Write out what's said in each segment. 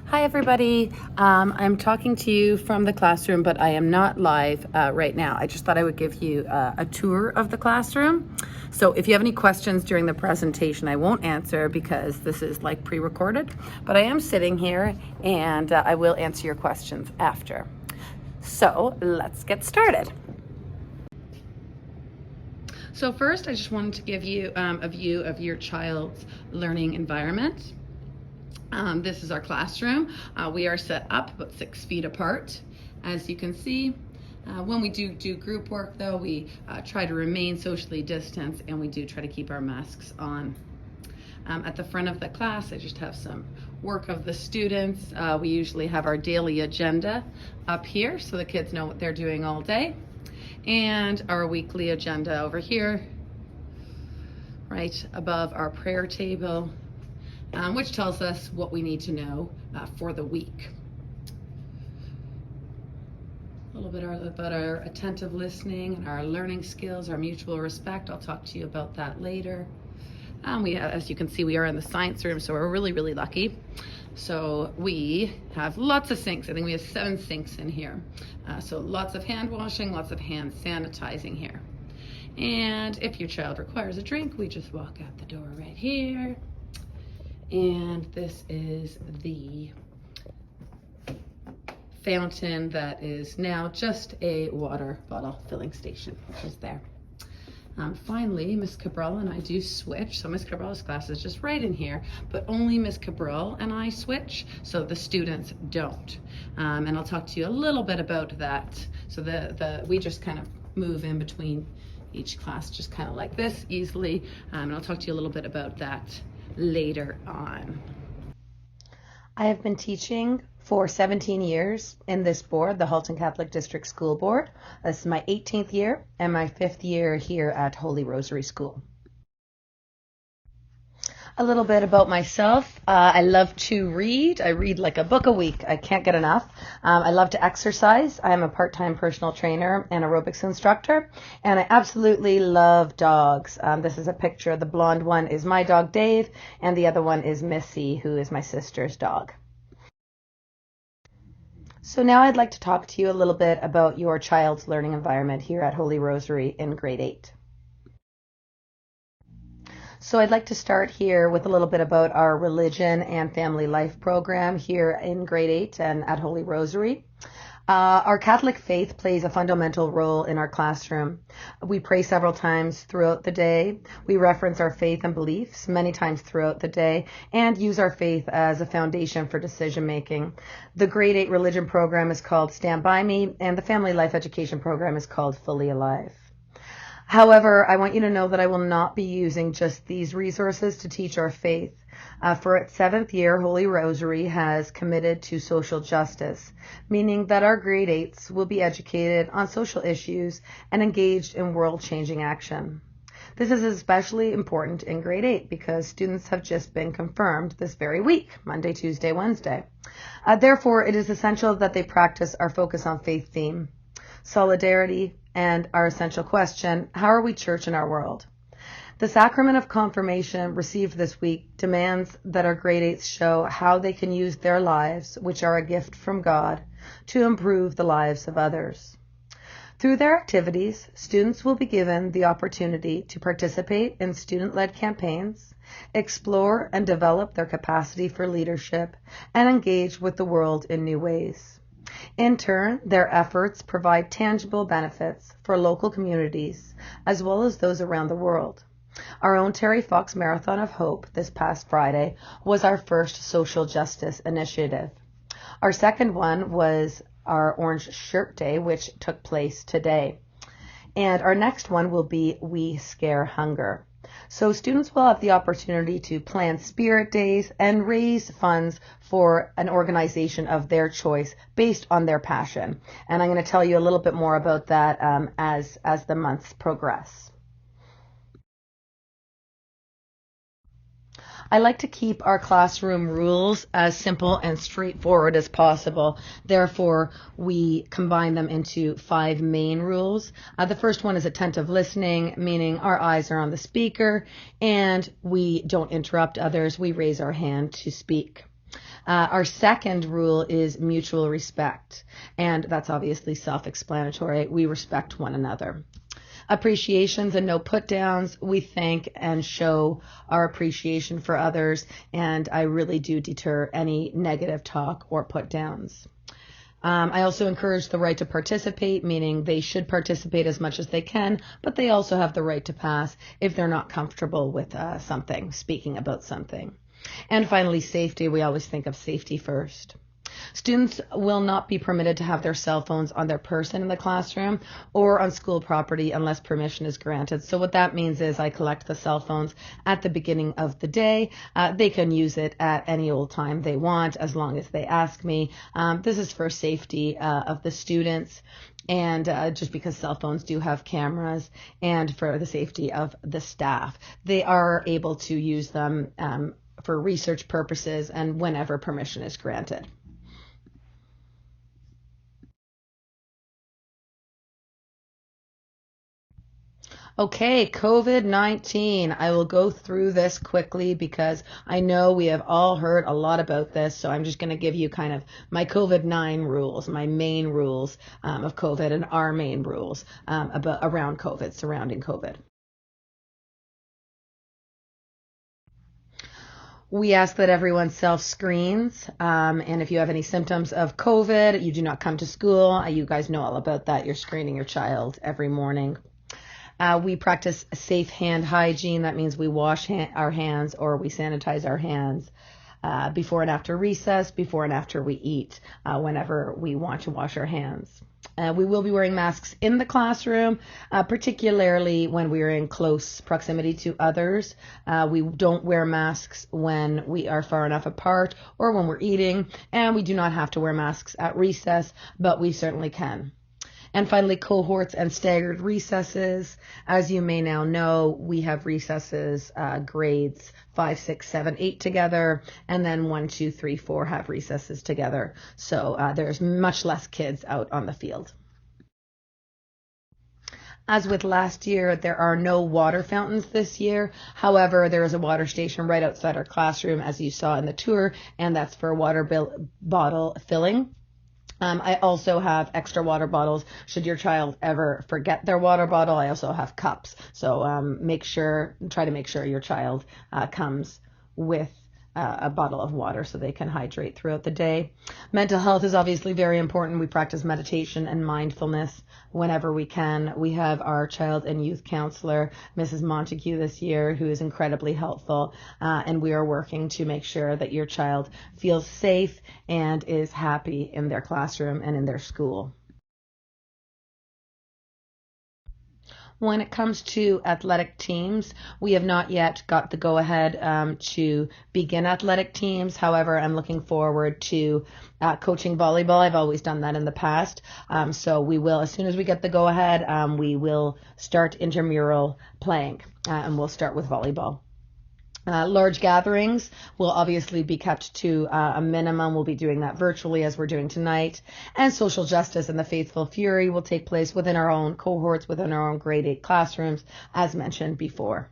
Hi, everybody. I'm talking to you from the classroom, but I am not live right now. I just thought I would give you a tour of the classroom. So if you have any questions during the presentation, I won't answer because this is like pre-recorded, but I am sitting here and I will answer your questions after. So let's get started. So first, I just wanted to give you a view of your child's learning environment. This is our classroom. We are set up about 6 feet apart. As you can see, when we do group work though, we try to remain socially distanced and we do try to keep our masks on. At the front of the class, I just have some work of the students. We usually have our daily agenda up here so the kids know what they're doing all day. And our weekly agenda over here, right above our prayer table, which tells us what we need to know for the week. A little bit about our attentive listening and our learning skills, our mutual respect. I'll talk to you about that later. As you can see, we are in the science room, so we're really lucky. So we have lots of sinks. I think we have 7 sinks in here. So lots of hand washing, lots of hand sanitizing here. And if your child requires a drink, we just walk out the door right here. And this is the fountain that is now just a water bottle filling station, which is there. Finally, Miss Cabral and I do switch. So Miss Cabral's class is just right in here, but only Miss Cabral and I switch, so the students don't. And I'll talk to you a little bit about that. So we just kind of move in between each class, just kind of like this easily. And I'll talk to you a little bit about that later on. I have been teaching for 17 years in this board, the Halton Catholic District School Board. This is my 18th year and my 5th year here at Holy Rosary School. A little bit about myself. I love to read. I read like a book a week. I can't get enough. I love to exercise. I'm a part-time personal trainer and aerobics instructor, and I absolutely love dogs. This is a picture. The blonde one is my dog, Dave, and the other one is Missy, who is my sister's dog. So now I'd like to talk to you a little bit about your child's learning environment here at Holy Rosary in grade 8. So I'd like to start here with a little bit about our religion and family life program here in grade 8 and at Holy Rosary. Our Catholic faith plays a fundamental role in our classroom. We pray several times throughout the day. We reference our faith and beliefs many times throughout the day and use our faith as a foundation for decision making. The grade 8 religion program is called Stand By Me, and the family life education program is called Fully Alive. However, I want you to know that I will not be using just these resources to teach our faith. For its 7th year, Holy Rosary has committed to social justice, meaning that our grade 8s will be educated on social issues and engaged in world-changing action. This is especially important in grade 8 because students have just been confirmed this very week, Monday, Tuesday, Wednesday. Therefore, it is essential that they practice our focus on faith theme, solidarity, and our essential question, how are we church in our world? The sacrament of confirmation received this week demands that our grade 8s show how they can use their lives, which are a gift from God, to improve the lives of others. Through their activities, students will be given the opportunity to participate in student-led campaigns, explore and develop their capacity for leadership, and engage with the world in new ways. In turn, their efforts provide tangible benefits for local communities as well as those around the world. Our own Terry Fox Marathon of Hope this past Friday was our first social justice initiative. Our second one was our Orange Shirt Day, which took place today. And our next one will be We Scare Hunger. So students will have the opportunity to plan spirit days and raise funds for an organization of their choice based on their passion. And I'm going to tell you a little bit more about that as the months progress. I like to keep our classroom rules as simple and straightforward as possible. Therefore, we combine them into 5 main rules. The first one is attentive listening, meaning our eyes are on the speaker and we don't interrupt others. We raise our hand to speak. Our second rule is mutual respect, and that's obviously self-explanatory. We respect one another. Appreciations and no put downs. We thank and show our appreciation for others, and I really do deter any negative talk or put downs. I also encourage the right to participate, meaning they should participate as much as they can, but they also have the right to pass if they're not comfortable with something, speaking about something. And finally, safety. We always think of safety first. Students will not be permitted to have their cell phones on their person in the classroom or on school property unless permission is granted. So what that means is I collect the cell phones at the beginning of the day. They can use it at any old time they want as long as they ask me. This is for safety of the students, and just because cell phones do have cameras, and for the safety of the staff. They are able to use them for research purposes and whenever permission is granted. Okay, COVID-19. I will go through this quickly because I know we have all heard a lot about this. So I'm just going to give you kind of my COVID-19 rules, my main rules of COVID, and our main rules around COVID, surrounding COVID. We ask that everyone self-screens, and if you have any symptoms of COVID, you do not come to school. You guys know all about that. You're screening your child every morning. We practice safe hand hygiene. That means we wash our hands or we sanitize our hands before and after recess, before and after we eat, whenever we want to wash our hands. We will be wearing masks in the classroom, particularly when we are in close proximity to others. We don't wear masks when we are far enough apart or when we're eating, and we do not have to wear masks at recess, but we certainly can. And finally, cohorts and staggered recesses. As you may now know, we have recesses, grades 5, 6, 7, 8 together, and then 1, 2, 3, 4 have recesses together. So there's much less kids out on the field. As with last year, there are no water fountains this year. However, there is a water station right outside our classroom, as you saw in the tour, and that's for water bottle filling. I also have extra water bottles. Should your child ever forget their water bottle, I also have cups. So try to make sure your child comes with a bottle of water so they can hydrate throughout the day. Mental health is obviously very important. We practice meditation and mindfulness whenever we can. We have our child and youth counselor, Mrs. Montague, this year, who is incredibly helpful, and we are working to make sure that your child feels safe and is happy in their classroom and in their school. When it comes to athletic teams, we have not yet got the go-ahead to begin athletic teams. However, I'm looking forward to coaching volleyball. I've always done that in the past. So we will, as soon as we get the go-ahead, we will start intramural playing, and we'll start with volleyball. Large gatherings will obviously be kept to a minimum. We'll be doing that virtually as we're doing tonight. And social justice and the faithful fury will take place within our own cohorts, within our own grade 8 classrooms, as mentioned before.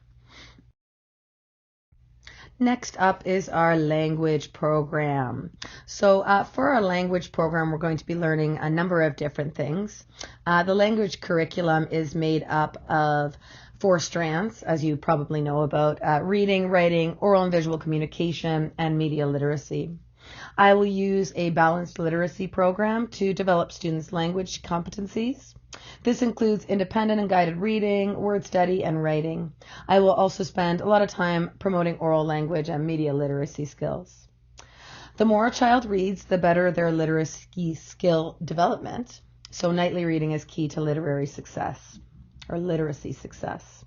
Next up is our language program. So for our language program, we're going to be learning a number of different things. The language curriculum is made up of 4 strands, as you probably know about: reading, writing, oral and visual communication, and media literacy. I will use a balanced literacy program to develop students' language competencies. This includes independent and guided reading, word study, and writing. I will also spend a lot of time promoting oral language and media literacy skills. The more a child reads, the better their literacy skill development. So nightly reading is key to literary success, or literacy success.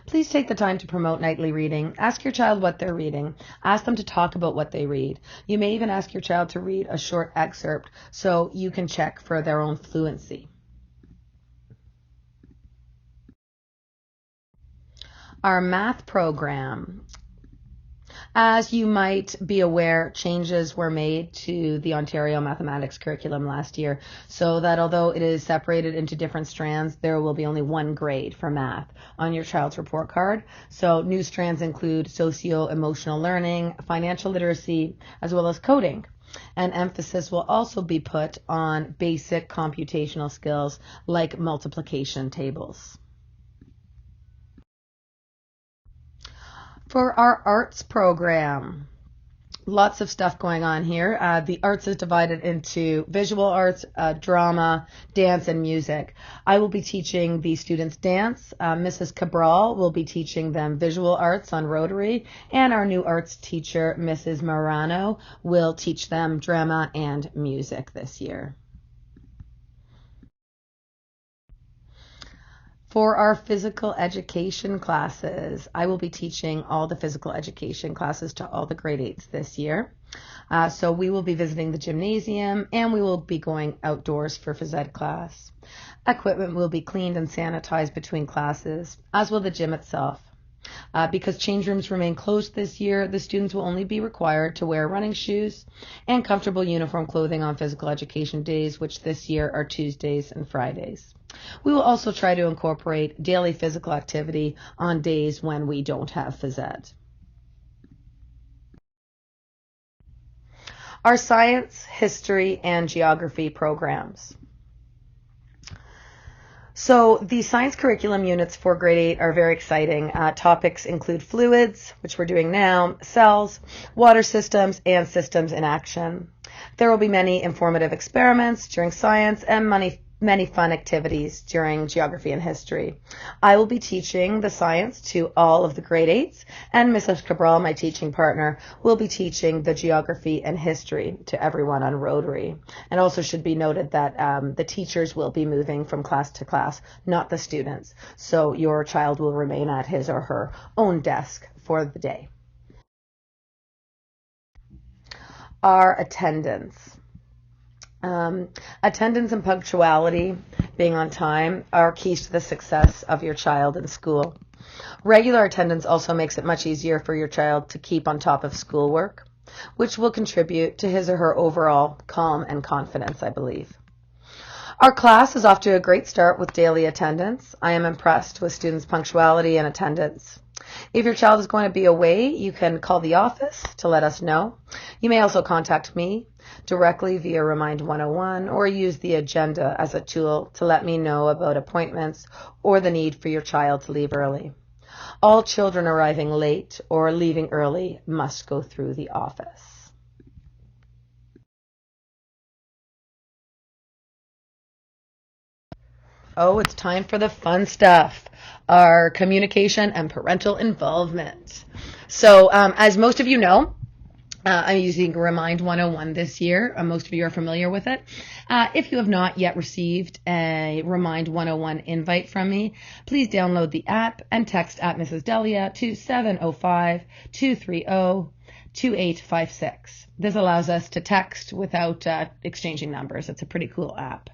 Please take the time to promote nightly reading. Ask your child what they're reading. Ask them to talk about what they read. You may even ask your child to read a short excerpt so you can check for their own fluency. Our math program. As you might be aware, changes were made to the Ontario mathematics curriculum last year, so that although it is separated into different strands, there will be only one grade for math on your child's report card. So new strands include socio-emotional learning, financial literacy, as well as coding. And emphasis will also be put on basic computational skills like multiplication tables. For our arts program, lots of stuff going on here. The arts is divided into visual arts, drama, dance, and music. I will be teaching the students dance. Mrs. Cabral will be teaching them visual arts on Rotary, and our new arts teacher, Mrs. Morano, will teach them drama and music this year. For our physical education classes, I will be teaching all the physical education classes to all the grade 8s this year. So we will be visiting the gymnasium and we will be going outdoors for phys ed class. Equipment will be cleaned and sanitized between classes, as will the gym itself. Because change rooms remain closed this year, the students will only be required to wear running shoes and comfortable uniform clothing on physical education days, which this year are Tuesdays and Fridays. We will also try to incorporate daily physical activity on days when we don't have phys ed. Our science, history, and geography programs. So the science curriculum units for grade 8 are very exciting. Topics include fluids, which we're doing now, cells, water systems, and systems in action. There will be many informative experiments during science and many fun activities during geography and history. I will be teaching the science to all of the grade 8s, and Mrs. Cabral, my teaching partner, will be teaching the geography and history to everyone on Rotary. And also should be noted that the teachers will be moving from class to class, not the students. So your child will remain at his or her own desk for the day. Our attendance. Attendance and punctuality, being on time, are keys to the success of your child in school. Regular attendance also makes it much easier for your child to keep on top of schoolwork, which will contribute to his or her overall calm and confidence, I believe. Our class is off to a great start with daily attendance. I am impressed with students' punctuality and attendance. If your child is going to be away, you can call the office to let us know. You may also contact me directly via Remind 101 or use the agenda as a tool to let me know about appointments or the need for your child to leave early. All children arriving late or leaving early must go through the office. Oh, it's time for the fun stuff. Our communication and parental involvement. So, as most of you know, I'm using Remind 101 this year. Most of you are familiar with it. If you have not yet received a Remind 101 invite from me, please download the app and text at Mrs. Delija to 705-230-2856. This allows us to text without exchanging numbers. It's a pretty cool app.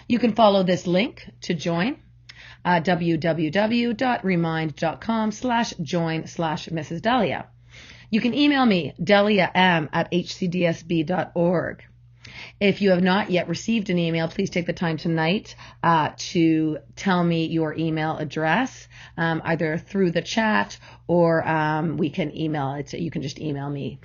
You can follow this link to join. www.remind.com/join/Mrs. Delija. You can email me, deliam@hcdsb.org. If you have not yet received an email, please take the time tonight to tell me your email address, either through the chat or we can email it. You can just email me.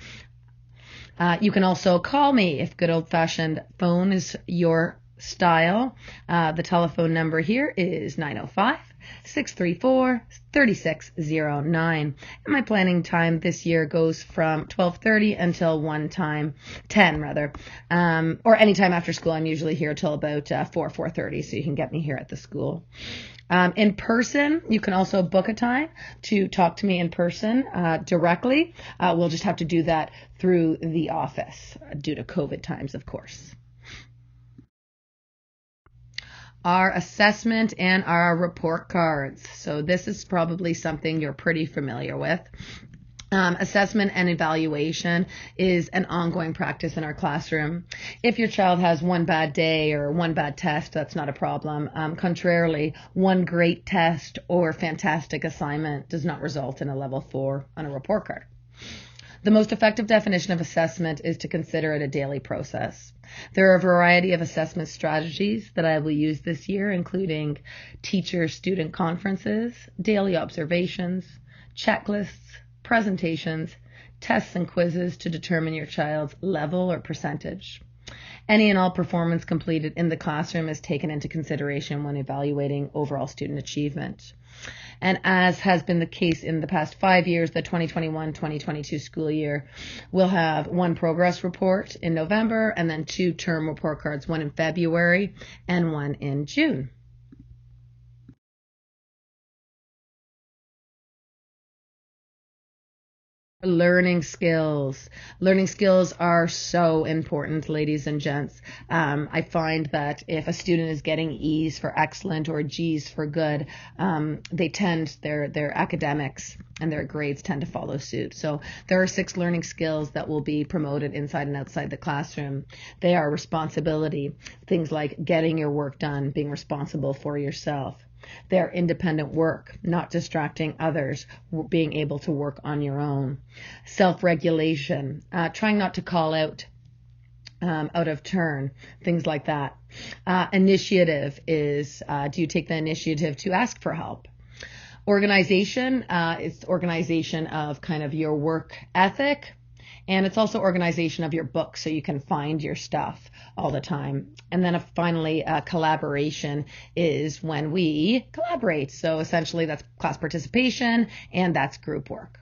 You can also call me if good old-fashioned phone is your style. The telephone number here is 905-634-3609. And my planning time this year goes from 12:30 until 10 rather. Or anytime after school. I'm usually here till about 4:30, so you can get me here at the school. In person, you can also book a time to talk to me in person directly. We'll just have to do that through the office due to COVID times, of course. Our assessment and our report cards. So this is probably something you're pretty familiar with. Assessment and evaluation is an ongoing practice in our classroom. If your child has one bad day or one bad test, that's not a problem. Contrarily, one great test or fantastic assignment does not result in a level 4 on a report card. The most effective definition of assessment is to consider it a daily process. There are a variety of assessment strategies that I will use this year, including teacher-student conferences, daily observations, checklists, presentations, tests and quizzes to determine your child's level or percentage. Any and all performance completed in the classroom is taken into consideration when evaluating overall student achievement. And as has been the case in the past 5 years, the 2021-2022 school year will have one progress report in November and then 2 term report cards, one in February and one in June. Learning skills. Learning skills are so important, ladies and gents. I find that if a student is getting E's for excellent or G's for good, their academics and their grades tend to follow suit. So there are 6 learning skills that will be promoted inside and outside the classroom. They are responsibility, things like getting your work done, being responsible for yourself. They're independent work, not distracting others, being able to work on your own. Self-regulation, trying not to call out of turn, things like that. Initiative is, do you take the initiative to ask for help? Organization, it's organization of kind of your work ethic. And it's also organization of your book so you can find your stuff all the time. And then finally, collaboration is when we collaborate. So essentially that's class participation and that's group work.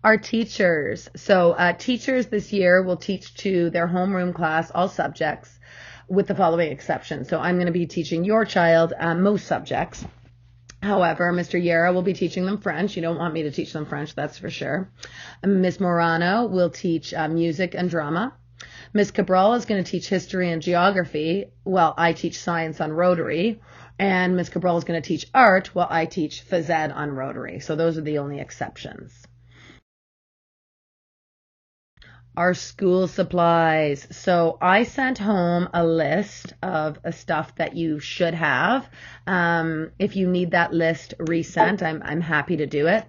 Our teachers. So teachers this year will teach to their homeroom class all subjects with the following exceptions. So I'm going to be teaching your child most subjects. However, Mr. Yera will be teaching them French. You don't want me to teach them French, that's for sure. Ms. Morano will teach music and drama. Ms. Cabral is going to teach history and geography, while I teach science on Rotary. And Ms. Cabral is going to teach art, while I teach phys ed on Rotary. So those are the only exceptions. Our school supplies. So I sent home a list of stuff that you should have. If you need that list resent, I'm happy to do it.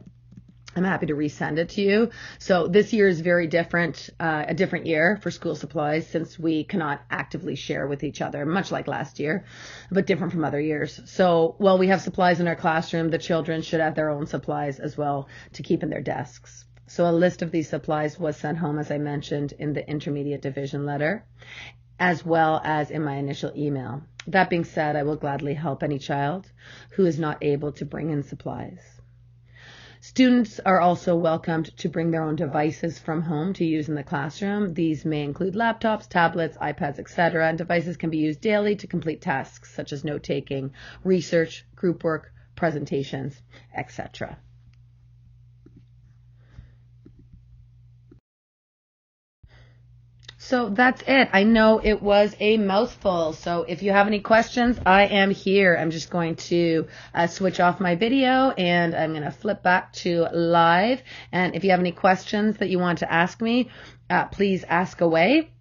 I'm happy to resend it to you. So this year is very different, a different year for school supplies since we cannot actively share with each other, much like last year, but different from other years. So while we have supplies in our classroom, the children should have their own supplies as well to keep in their desks. So a list of these supplies was sent home, as I mentioned, in the intermediate division letter, as well as in my initial email. That being said, I will gladly help any child who is not able to bring in supplies. Students are also welcomed to bring their own devices from home to use in the classroom. These may include laptops, tablets, iPads, etc. And devices can be used daily to complete tasks such as note-taking, research, group work, presentations, etc. So that's it. I know it was a mouthful. So if you have any questions, I am here. I'm just going to switch off my video and I'm going to flip back to live. And if you have any questions that you want to ask me, please ask away.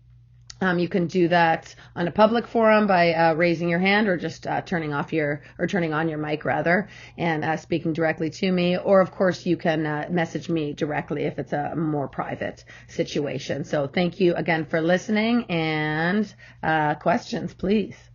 You can do that on a public forum by raising your hand or just turning on your mic rather, and speaking directly to me. Or of course you can message me directly if it's a more private situation. So thank you again for listening, and questions, please.